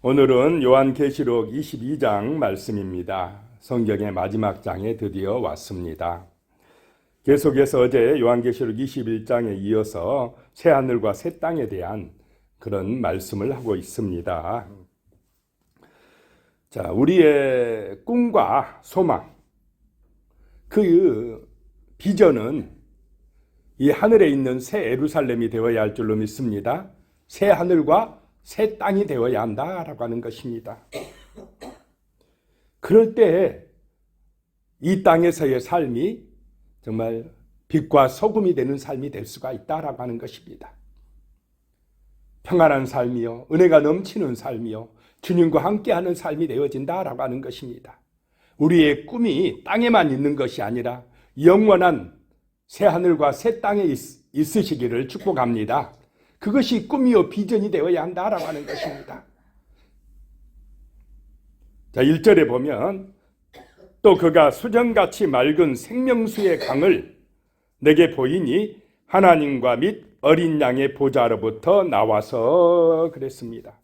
오늘은 요한계시록 22장 말씀입니다. 성경의 마지막 장에 드디어 왔습니다. 계속해서 어제 요한계시록 21장에 이어서 새하늘과 새 땅에 대한 그런 말씀을 하고 있습니다. 자, 우리의 꿈과 소망, 그 비전은 이 하늘에 있는 새 예루살렘이 되어야 할 줄로 믿습니다. 새 하늘과 새 땅이 되어야 한다라고 하는 것입니다. 그럴 때 이 땅에서의 삶이 정말 빛과 소금이 되는 삶이 될 수가 있다라고 하는 것입니다. 평안한 삶이요, 은혜가 넘치는 삶이요, 주님과 함께하는 삶이 되어진다라고 하는 것입니다. 우리의 꿈이 땅에만 있는 것이 아니라 영원한 새 하늘과 새 땅에 있으시기를 축복합니다. 그것이 꿈이요 비전이 되어야 한다라고 하는 것입니다. 자, 1절에 보면 또 그가 수정같이 맑은 생명수의 강을 내게 보이니 하나님과 및 어린 양의 보좌로부터 나와서 그랬습니다.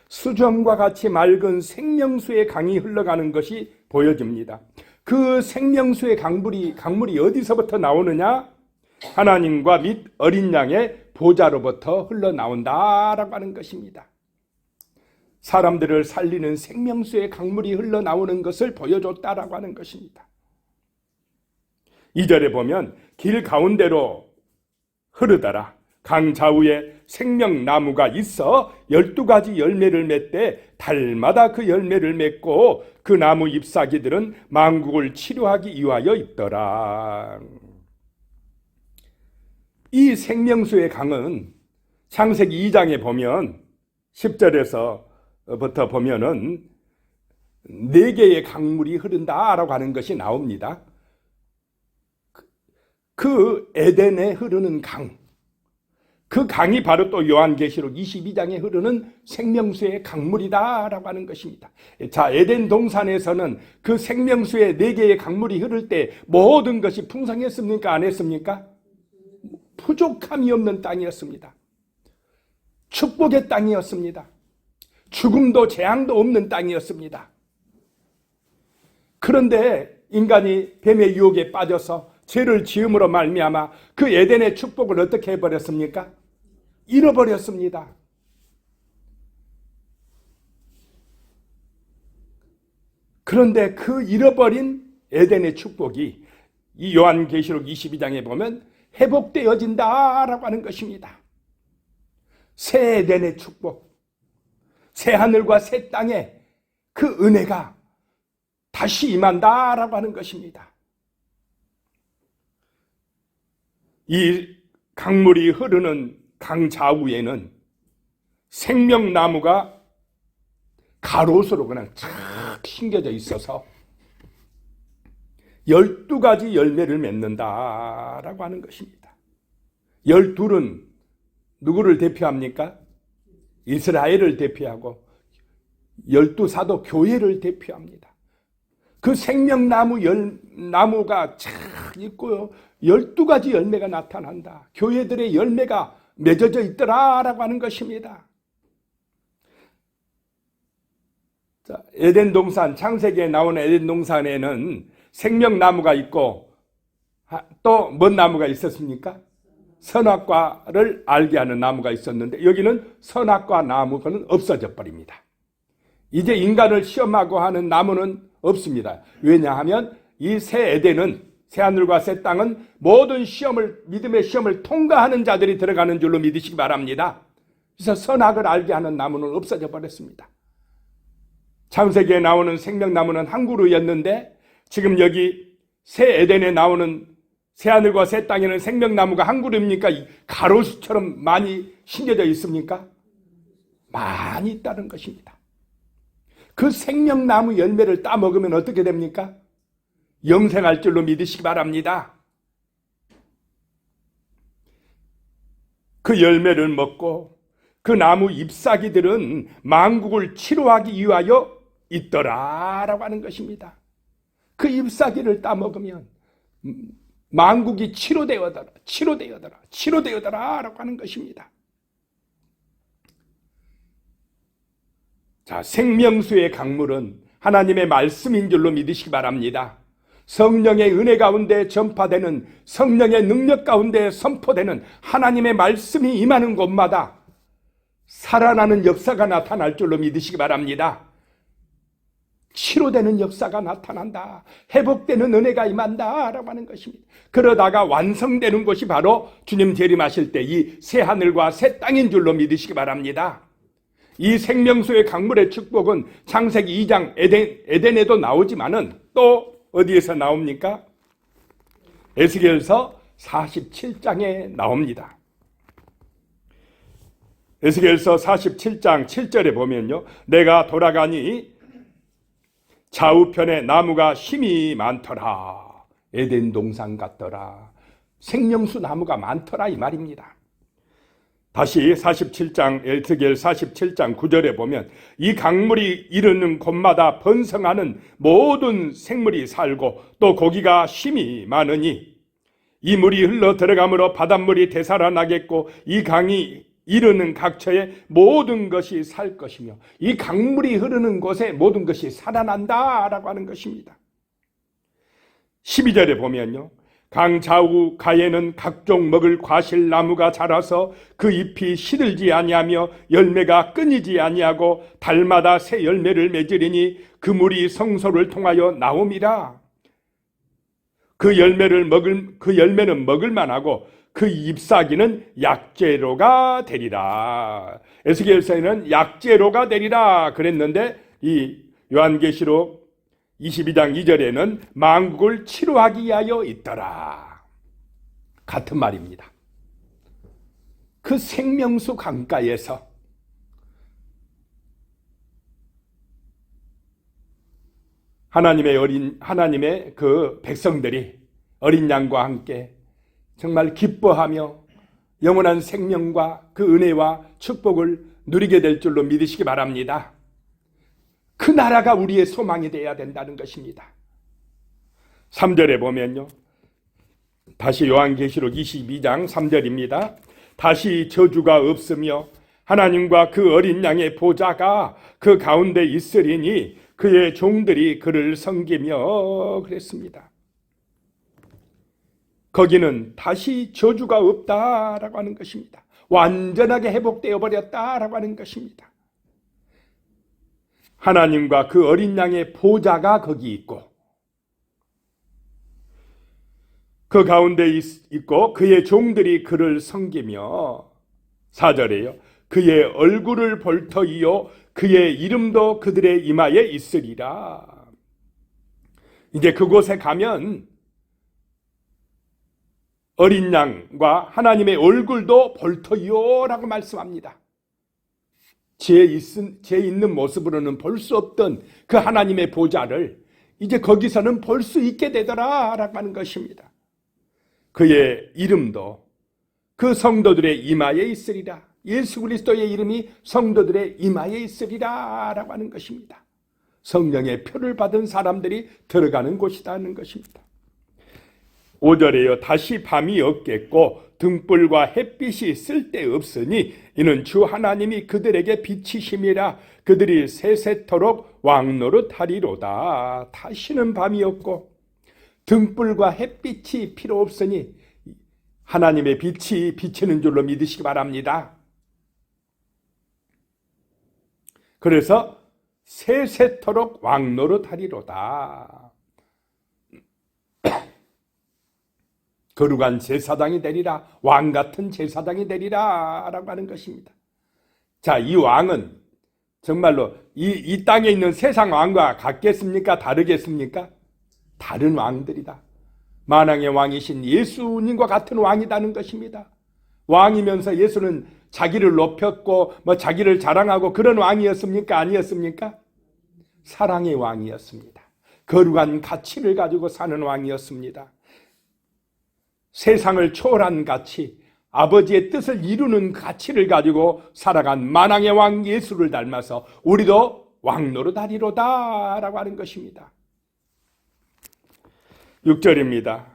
수정과 같이 맑은 생명수의 강이 흘러가는 것이 보여집니다. 그 생명수의 강물이 어디서부터 나오느냐? 하나님과 및 어린 양의 보좌로부터 흘러나온다라고 하는 것입니다. 사람들을 살리는 생명수의 강물이 흘러나오는 것을 보여줬다라고 하는 것입니다. 2절에 보면 길 가운데로 흐르더라. 강 좌우에 생명나무가 있어 12가지 열매를 맺되 달마다 그 열매를 맺고 그 나무 잎사귀들은 만국을 치료하기 위하여 있더라. 이 생명수의 강은 창세기 2장에 보면 10절에서부터 보면은 4개의 강물이 흐른다라고 하는 것이 나옵니다. 그 에덴에 흐르는 강, 그 강이 바로 또 요한계시록 22장에 흐르는 생명수의 강물이다라고 하는 것입니다. 자, 에덴 동산에서는 그 생명수의 4개의 강물이 흐를 때 모든 것이 풍성했습니까? 안 했습니까? 부족함이 없는 땅이었습니다. 축복의 땅이었습니다. 죽음도 재앙도 없는 땅이었습니다. 그런데 인간이 뱀의 유혹에 빠져서 죄를 지음으로 말미암아 그 에덴의 축복을 어떻게 해버렸습니까? 잃어버렸습니다. 그런데 그 잃어버린 에덴의 축복이 이 요한계시록 22장에 보면 회복되어진다라고 하는 것입니다. 새 에덴의 축복, 새 하늘과 새 땅에 그 은혜가 다시 임한다라고 하는 것입니다. 이 강물이 흐르는 강 좌우에는 생명나무가 가로수로 그냥 쫙 심겨져 있어서 12가지 열매를 맺는다라고 하는 것입니다. 12은 누구를 대표합니까? 이스라엘을 대표하고 12사도 교회를 대표합니다. 그 생명나무 나무가 쫙 있고요. 12가지 열매가 나타난다. 교회들의 열매가 맺어져 있더라라고 하는 것입니다. 자, 에덴 동산, 창세기에 나오는 에덴 동산에는 생명나무가 있고 또 뭔 나무가 있었습니까? 선악과를 알게 하는 나무가 있었는데 여기는 선악과 나무는 없어져 버립니다. 이제 인간을 시험하고 하는 나무는 없습니다. 왜냐하면 이 새 에덴은, 새 하늘과 새 땅은 모든 시험을, 믿음의 시험을 통과하는 자들이 들어가는 줄로 믿으시기 바랍니다. 그래서 선악을 알게 하는 나무는 없어져 버렸습니다. 창세기에 나오는 생명나무는 한 그루였는데 지금 여기 새 에덴에 나오는 새 하늘과 새 땅에는 생명나무가 한 그루입니까? 가로수처럼 많이 심겨져 있습니까? 많이 있다는 것입니다. 그 생명나무 열매를 따먹으면 어떻게 됩니까? 영생할 줄로 믿으시기 바랍니다. 그 열매를 먹고 그 나무 잎사귀들은 만국을 치료하기 위하여 있더라라고 하는 것입니다. 그 잎사귀를 따먹으면 만국이 치료되어더라 라고 하는 것입니다. 자, 생명수의 강물은 하나님의 말씀인 줄로 믿으시기 바랍니다. 성령의 은혜 가운데 전파되는, 성령의 능력 가운데 선포되는 하나님의 말씀이 임하는 곳마다 살아나는 역사가 나타날 줄로 믿으시기 바랍니다. 치료되는 역사가 나타난다. 회복되는 은혜가 임한다 라고 하는 것입니다. 그러다가 완성되는 것이 바로 주님 재림하실 때 이 새 하늘과 새 땅인 줄로 믿으시기 바랍니다. 이 생명수의 강물의 축복은 창세기 2장 에덴에도 나오지만은 또 어디에서 나옵니까? 에스겔서 47장에 나옵니다. 에스겔서 47장 7절에 보면요, 내가 돌아가니 좌우편에 나무가 힘이 많더라. 에덴 동산 같더라. 생명수 나무가 많더라 이 말입니다. 다시 47장 에스겔 47장 9절에 보면 이 강물이 이르는 곳마다 번성하는 모든 생물이 살고 또 고기가 힘이 많으니 이 물이 흘러 들어가므로 바닷물이 되살아나겠고 이 강이 이르는 각처에 모든 것이 살 것이며 이 강물이 흐르는 곳에 모든 것이 살아난다라고 하는 것입니다. 12절에 보면요, 강 좌우 가에는 각종 먹을 과실나무가 자라서 그 잎이 시들지 아니하며 열매가 끊이지 아니하고 달마다 새 열매를 맺으리니 그 물이 성소를 통하여 나옴이라. 그 열매는 먹을 만하고 그 잎사귀는 약재로가 되리라. 에스겔서에는 약재로가 되리라 그랬는데 이 요한계시록 22장 2절에는 만국을 치료하기 위하여 있더라. 같은 말입니다. 그 생명수 강가에서 하나님의 그 백성들이 어린 양과 함께 정말 기뻐하며 영원한 생명과 그 은혜와 축복을 누리게 될 줄로 믿으시기 바랍니다. 그 나라가 우리의 소망이 되어야 된다는 것입니다. 3절에 보면요, 다시 요한계시록 22장 3절입니다. 다시 저주가 없으며 하나님과 그 어린 양의 보좌가 그 가운데 있으리니 그의 종들이 그를 섬기며 그랬습니다. 거기는 다시 저주가 없다라고 하는 것입니다. 완전하게 회복되어 버렸다라고 하는 것입니다. 하나님과 그 어린 양의 보좌가 거기 있고 그 가운데 있고 그의 종들이 그를 섬기며 4절에요. 그의 얼굴을 볼 터이요 그의 이름도 그들의 이마에 있으리라. 이제 그곳에 가면 어린 양과 하나님의 얼굴도 볼 터이요 라고 말씀합니다. 제 있는 모습으로는 볼 수 없던 그 하나님의 보좌를 이제 거기서는 볼 수 있게 되더라 라고 하는 것입니다. 그의 이름도 그 성도들의 이마에 있으리라. 예수 그리스도의 이름이 성도들의 이마에 있으리라 라고 하는 것입니다. 성령의 표를 받은 사람들이 들어가는 곳이라는 것입니다. 5절에요. 다시 밤이 없겠고 등불과 햇빛이 쓸데없으니 이는 주 하나님이 그들에게 빛이심이라. 그들이 세세토록 왕노릇하리로다. 다시는 밤이 없고 등불과 햇빛이 필요 없으니 하나님의 빛이 비치는 줄로 믿으시기 바랍니다. 그래서 세세토록 왕노릇하리로다. 거룩한 제사장이 되리라. 왕 같은 제사장이 되리라 라고 하는 것입니다. 자, 이 왕은 정말로 이 땅에 있는 세상 왕과 같겠습니까? 다르겠습니까? 다른 왕들이다. 만왕의 왕이신 예수님과 같은 왕이라는 것입니다. 왕이면서 예수는 자기를 높였고 자기를 자랑하고 그런 왕이었습니까? 아니었습니까? 사랑의 왕이었습니다. 거룩한 가치를 가지고 사는 왕이었습니다. 세상을 초월한 가치, 아버지의 뜻을 이루는 가치를 가지고 살아간 만왕의 왕 예수를 닮아서 우리도 왕노릇하리로다 라고 하는 것입니다. 6절입니다.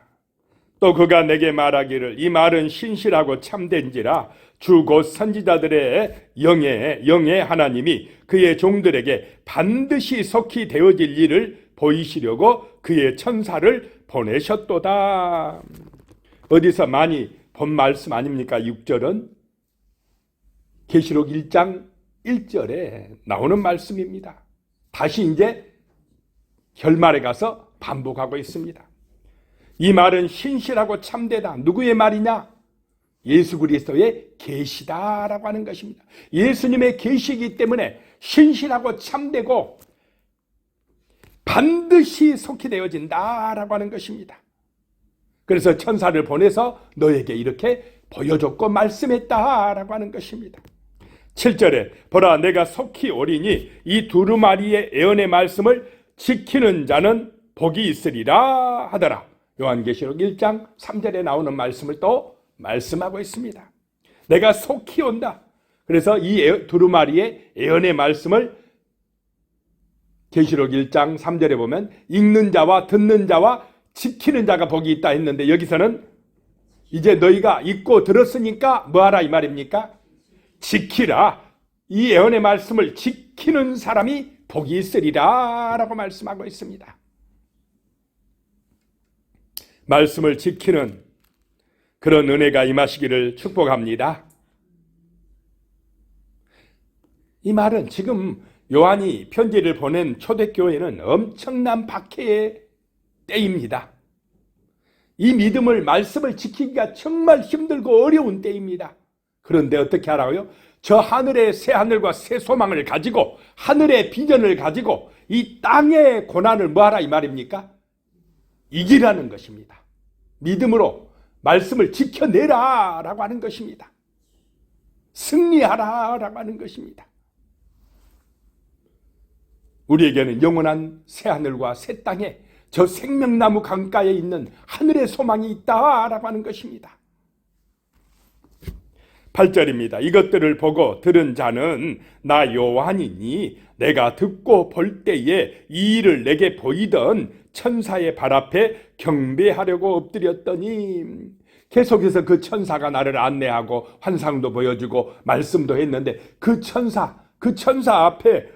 또 그가 내게 말하기를 이 말은 신실하고 참된지라 주 곧 선지자들의 영의 하나님이 그의 종들에게 반드시 속히 되어질 일을 보이시려고 그의 천사를 보내셨도다. 어디서 많이 본 말씀 아닙니까? 6절은 계시록 1장 1절에 나오는 말씀입니다. 다시 이제 결말에 가서 반복하고 있습니다. 이 말은 신실하고 참되다. 누구의 말이냐? 예수 그리스도의 계시다라고 하는 것입니다. 예수님의 계시이기 때문에 신실하고 참되고 반드시 속히 되어진다라고 하는 것입니다. 그래서 천사를 보내서 너에게 이렇게 보여줬고 말씀했다라고 하는 것입니다. 7절에 보라 내가 속히 오리니 이 두루마리의 예언의 말씀을 지키는 자는 복이 있으리라 하더라. 요한계시록 1장 3절에 나오는 말씀을 또 말씀하고 있습니다. 내가 속히 온다. 그래서 이 두루마리의 예언의 말씀을 계시록 1장 3절에 보면 읽는 자와 듣는 자와 지키는 자가 복이 있다 했는데 여기서는 이제 너희가 읽고 들었으니까 뭐하라 이 말입니까? 지키라. 이 예언의 말씀을 지키는 사람이 복이 있으리라 라고 말씀하고 있습니다. 말씀을 지키는 그런 은혜가 임하시기를 축복합니다. 이 말은 지금 요한이 편지를 보낸 초대교회는 엄청난 박해의 때입니다. 이 믿음을 말씀을 지키기가 정말 힘들고 어려운 때입니다. 그런데 어떻게 하라고요? 저 하늘의 새 하늘과 새 소망을 가지고 하늘의 비전을 가지고 이 땅의 고난을 뭐하라 이 말입니까? 이기라는 것입니다. 믿음으로 말씀을 지켜내라 라고 하는 것입니다. 승리하라 라고 하는 것입니다. 우리에게는 영원한 새 하늘과 새 땅에 저 생명나무 강가에 있는 하늘의 소망이 있다라고 하는 것입니다. 8절입니다. 이것들을 보고 들은 자는 나 요한이니 내가 듣고 볼 때에 이 일을 내게 보이던 천사의 발 앞에 경배하려고 엎드렸더니 계속해서 그 천사가 나를 안내하고 환상도 보여주고 말씀도 했는데 그 천사 앞에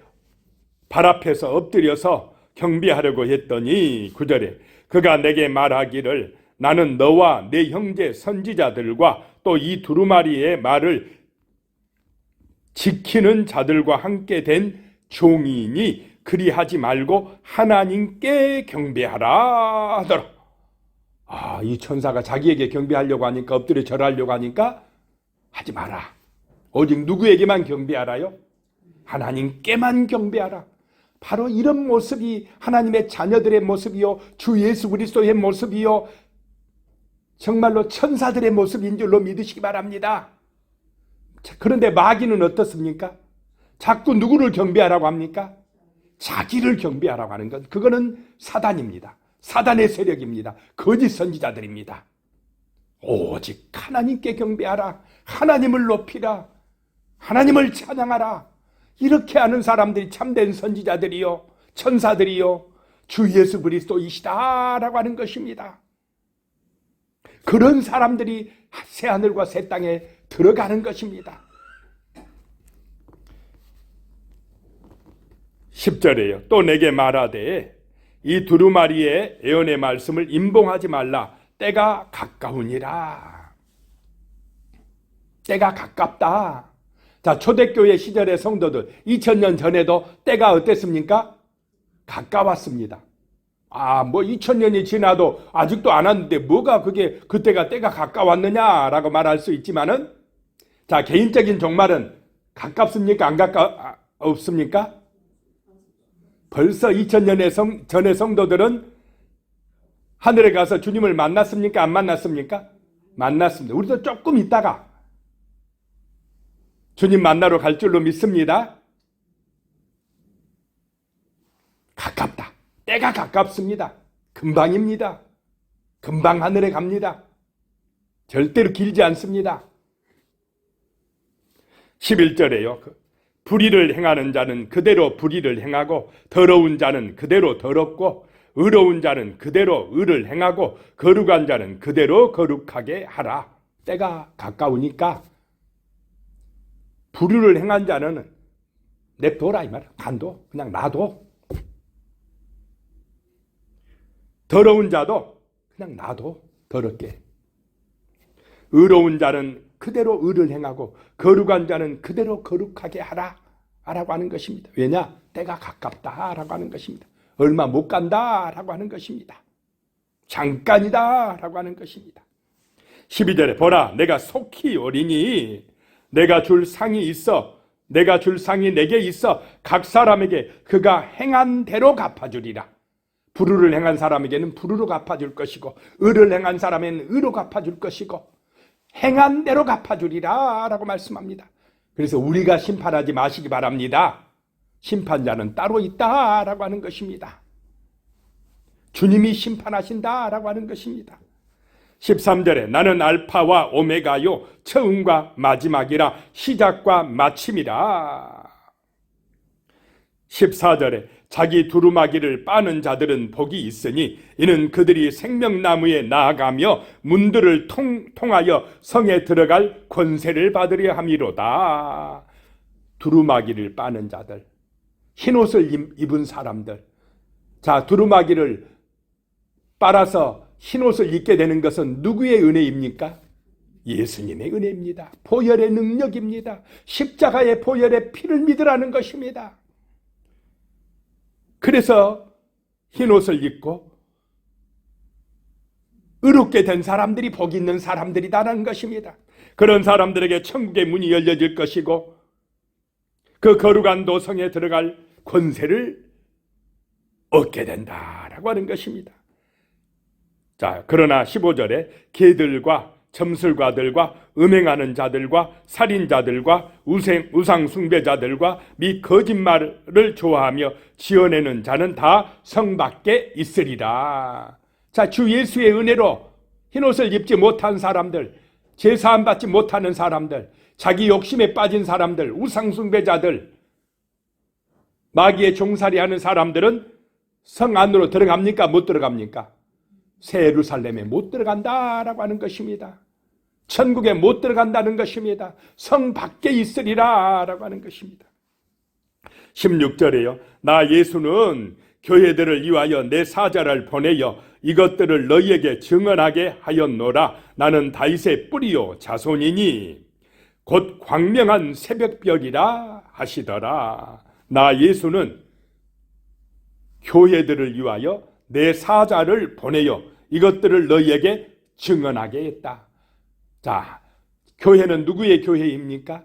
발 앞에서 엎드려서 경배하려고 했더니 9절에 그가 내게 말하기를 나는 너와 내 형제 선지자들과 또 이 두루마리의 말을 지키는 자들과 함께 된 종이니 그리하지 말고 하나님께 경배하라 하더라. 이 천사가 자기에게 경배하려고 하니까 엎드려 절하려고 하니까 하지 마라. 오직 누구에게만 경배하라요? 하나님께만 경배하라. 바로 이런 모습이 하나님의 자녀들의 모습이요 주 예수 그리스도의 모습이요 정말로 천사들의 모습인 줄로 믿으시기 바랍니다. 그런데 마귀는 어떻습니까? 자꾸 누구를 경배하라고 합니까? 자기를 경배하라고 하는 것, 그거는 사단입니다. 사단의 세력입니다. 거짓 선지자들입니다. 오직 하나님께 경배하라. 하나님을 높이라. 하나님을 찬양하라. 이렇게 하는 사람들이 참된 선지자들이요 천사들이요 주 예수 그리스도이시다라고 하는 것입니다. 그런 사람들이 새하늘과 새 땅에 들어가는 것입니다. 10절에요. 또 내게 말하되 이 두루마리의 예언의 말씀을 임봉하지 말라. 때가 가까우니라. 때가 가깝다. 자, 초대교회 시절의 성도들 2000년 전에도 때가 어땠습니까? 가까웠습니다. 2000년이 지나도 아직도 안 왔는데 뭐가 그게 그때가 때가 가까웠느냐라고 말할 수 있지만은 자, 개인적인 종말은 가깝습니까? 안 없습니까? 벌써 2000년의 전의 성도들은 하늘에 가서 주님을 만났습니까? 안 만났습니까? 만났습니다. 우리도 조금 있다가 주님 만나러 갈 줄로 믿습니다. 가깝다. 때가 가깝습니다. 금방입니다. 금방 하늘에 갑니다. 절대로 길지 않습니다. 11절에요. 불의를 행하는 자는 그대로 불의를 행하고 더러운 자는 그대로 더럽고 의로운 자는 그대로 의를 행하고 거룩한 자는 그대로 거룩하게 하라. 때가 가까우니까 불의를 행한 자는 냅둬라 이 말이야. 간도 그냥 놔둬. 더러운 자도 그냥 놔둬. 더럽게. 의로운 자는 그대로 의를 행하고 거룩한 자는 그대로 거룩하게 하라 라고 하는 것입니다. 왜냐? 때가 가깝다 라고 하는 것입니다. 얼마 못 간다 라고 하는 것입니다. 잠깐이다 라고 하는 것입니다. 12절에 보라 내가 속히 오리니 내가 줄 상이 있어 내가 줄 상이 내게 있어 각 사람에게 그가 행한 대로 갚아주리라. 불의를 행한 사람에게는 불의로 갚아줄 것이고 의를 행한 사람에게는 의로 갚아줄 것이고 행한 대로 갚아주리라 라고 말씀합니다. 그래서 우리가 심판하지 마시기 바랍니다. 심판자는 따로 있다 라고 하는 것입니다. 주님이 심판하신다 라고 하는 것입니다. 13절에 나는 알파와 오메가요 처음과 마지막이라 시작과 마침이라. 14절에 자기 두루마기를 빠는 자들은 복이 있으니 이는 그들이 생명나무에 나아가며 문들을 통하여 성에 들어갈 권세를 받으려 함이로다. 두루마기를 빠는 자들, 흰옷을 입은 사람들. 자, 두루마기를 빨아서 흰옷을 입게 되는 것은 누구의 은혜입니까? 예수님의 은혜입니다. 보혈의 능력입니다. 십자가의 보혈의 피를 믿으라는 것입니다. 그래서 흰옷을 입고 의롭게 된 사람들이 복 있는 사람들이다라는 것입니다. 그런 사람들에게 천국의 문이 열려질 것이고 그 거룩한 도성에 들어갈 권세를 얻게 된다라고 하는 것입니다. 자, 그러나 15절에 개들과 점술가들과 음행하는 자들과 살인자들과 우상 숭배자들과 및 거짓말을 좋아하며 지어내는 자는 다 성 밖에 있으리라. 자, 주 예수의 은혜로 흰옷을 입지 못한 사람들, 제사함 받지 못하는 사람들, 자기 욕심에 빠진 사람들, 우상 숭배자들, 마귀의 종살이하는 사람들은 성 안으로 들어갑니까? 못 들어갑니까? 새 예루살렘에 못 들어간다라고 하는 것입니다. 천국에 못 들어간다는 것입니다. 성 밖에 있으리라 라고 하는 것입니다. 16절에요. 나 예수는 교회들을 위하여 내 사자를 보내어 이것들을 너희에게 증언하게 하였노라. 나는 다윗의 뿌리요 자손이니 곧 광명한 새벽별이라 하시더라. 나 예수는 교회들을 위하여 내 사자를 보내어 이것들을 너희에게 증언하게 했다. 자, 교회는 누구의 교회입니까?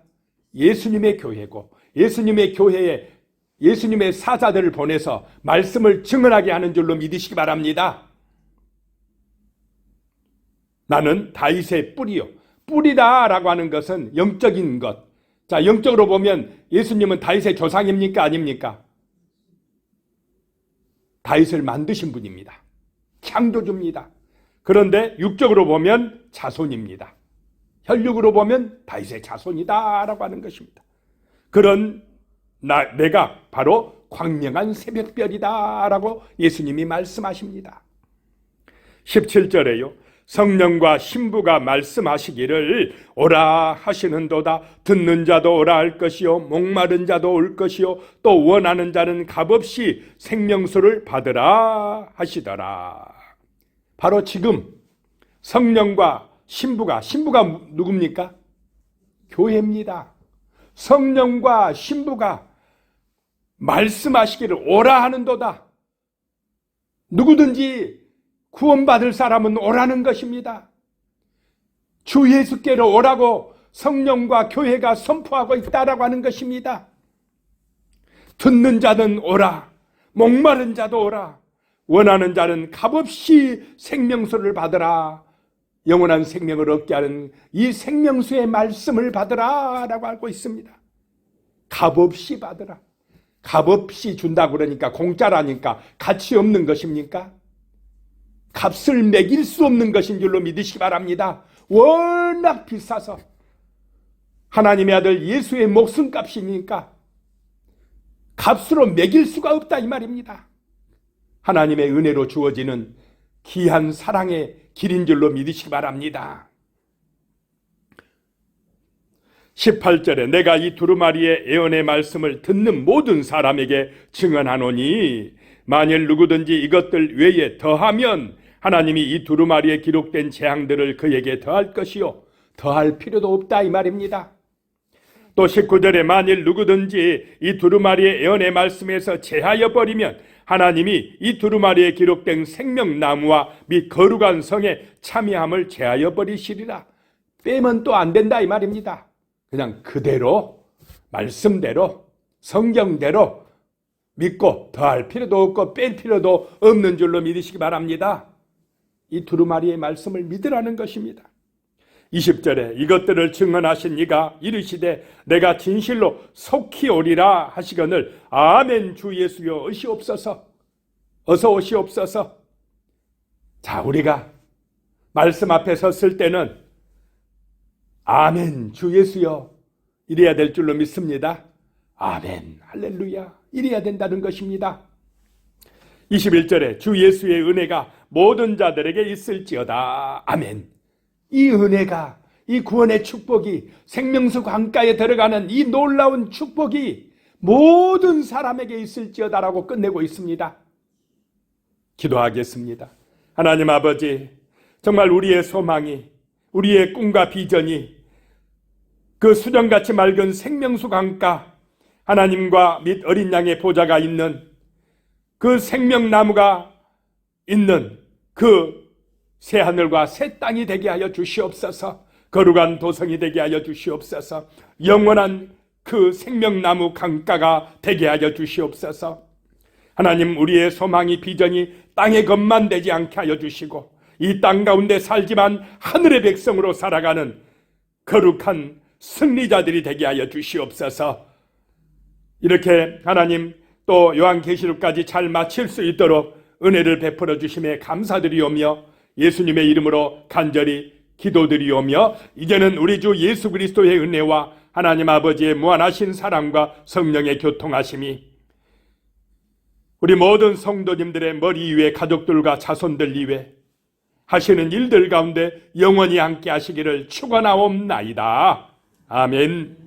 예수님의 교회고 예수님의 교회에 예수님의 사자들을 보내서 말씀을 증언하게 하는 줄로 믿으시기 바랍니다. 나는 다윗의 뿌리요. 뿌리다라고 하는 것은 영적인 것. 자, 영적으로 보면 예수님은 다윗의 조상입니까? 아닙니까? 다윗을 만드신 분입니다. 창조주입니다. 그런데 육적으로 보면 자손입니다. 혈육으로 보면 다윗의 자손이다라고 하는 것입니다. 그런 내가 바로 광명한 새벽별이다라고 예수님이 말씀하십니다. 17절에요. 성령과 신부가 말씀하시기를 오라 하시는도다. 듣는 자도 오라 할 것이요 목마른 자도 올 것이요 또 원하는 자는 값없이 생명수를 받으라 하시더라. 바로 지금 성령과 신부가 누굽니까? 교회입니다. 성령과 신부가 말씀하시기를 오라 하는도다. 누구든지 구원받을 사람은 오라는 것입니다. 주 예수께로 오라고 성령과 교회가 선포하고 있다라고 하는 것입니다. 듣는 자는 오라, 목마른 자도 오라, 원하는 자는 값없이 생명수를 받으라. 영원한 생명을 얻게 하는 이 생명수의 말씀을 받으라 라고 하고 있습니다. 값없이 받으라. 값없이 준다고 그러니까 공짜라니까 가치 없는 것입니까? 값을 매길 수 없는 것인 줄로 믿으시기 바랍니다. 워낙 비싸서 하나님의 아들 예수의 목숨값이니까 값으로 매길 수가 없다 이 말입니다. 하나님의 은혜로 주어지는 귀한 사랑의 길인 줄로 믿으시기 바랍니다. 18절에 내가 이 두루마리의 예언의 말씀을 듣는 모든 사람에게 증언하노니 만일 누구든지 이것들 외에 더하면 하나님이 이 두루마리에 기록된 재앙들을 그에게 더할 것이요 더할 필요도 없다 이 말입니다. 또 19절에 만일 누구든지 이 두루마리의 예언의 말씀에서 제하여 버리면 하나님이 이 두루마리에 기록된 생명나무와 및 거룩한 성의 참여함을 제하여 버리시리라. 빼면 또 안 된다 이 말입니다. 그냥 그대로 말씀대로 성경대로 믿고 더할 필요도 없고 뺄 필요도 없는 줄로 믿으시기 바랍니다. 이 두루마리의 말씀을 믿으라는 것입니다. 20절에 이것들을 증언하신 이가 이르시되 내가 진실로 속히 오리라 하시거늘 아멘 주 예수여 오시옵소서. 어서 오시옵소서. 자, 우리가 말씀 앞에 섰을 때는 아멘 주 예수여 이래야 될 줄로 믿습니다. 아멘 할렐루야 이래야 된다는 것입니다. 21절에 주 예수의 은혜가 모든 자들에게 있을지어다. 아멘. 이 은혜가, 이 구원의 축복이, 생명수 강가에 들어가는 이 놀라운 축복이 모든 사람에게 있을지어다라고 끝내고 있습니다. 기도하겠습니다. 하나님 아버지, 정말 우리의 소망이, 우리의 꿈과 비전이 그 수정같이 맑은 생명수 강가, 하나님과 및 어린 양의 보좌가 있는 그 생명나무가 있는 그 새하늘과 새 땅이 되게 하여 주시옵소서. 거룩한 도성이 되게 하여 주시옵소서. 영원한 그 생명나무 강가가 되게 하여 주시옵소서. 하나님, 우리의 소망이 비전이 땅의 것만 되지 않게 하여 주시고 이 땅 가운데 살지만 하늘의 백성으로 살아가는 거룩한 승리자들이 되게 하여 주시옵소서. 이렇게 하나님 또 요한계시록까지 잘 마칠 수 있도록 은혜를 베풀어 주심에 감사드리오며 예수님의 이름으로 간절히 기도드리오며 이제는 우리 주 예수 그리스도의 은혜와 하나님 아버지의 무한하신 사랑과 성령의 교통하심이 우리 모든 성도님들의 머리 위에 가족들과 자손들 위에 하시는 일들 가운데 영원히 함께 하시기를 축원하옵나이다. 아멘.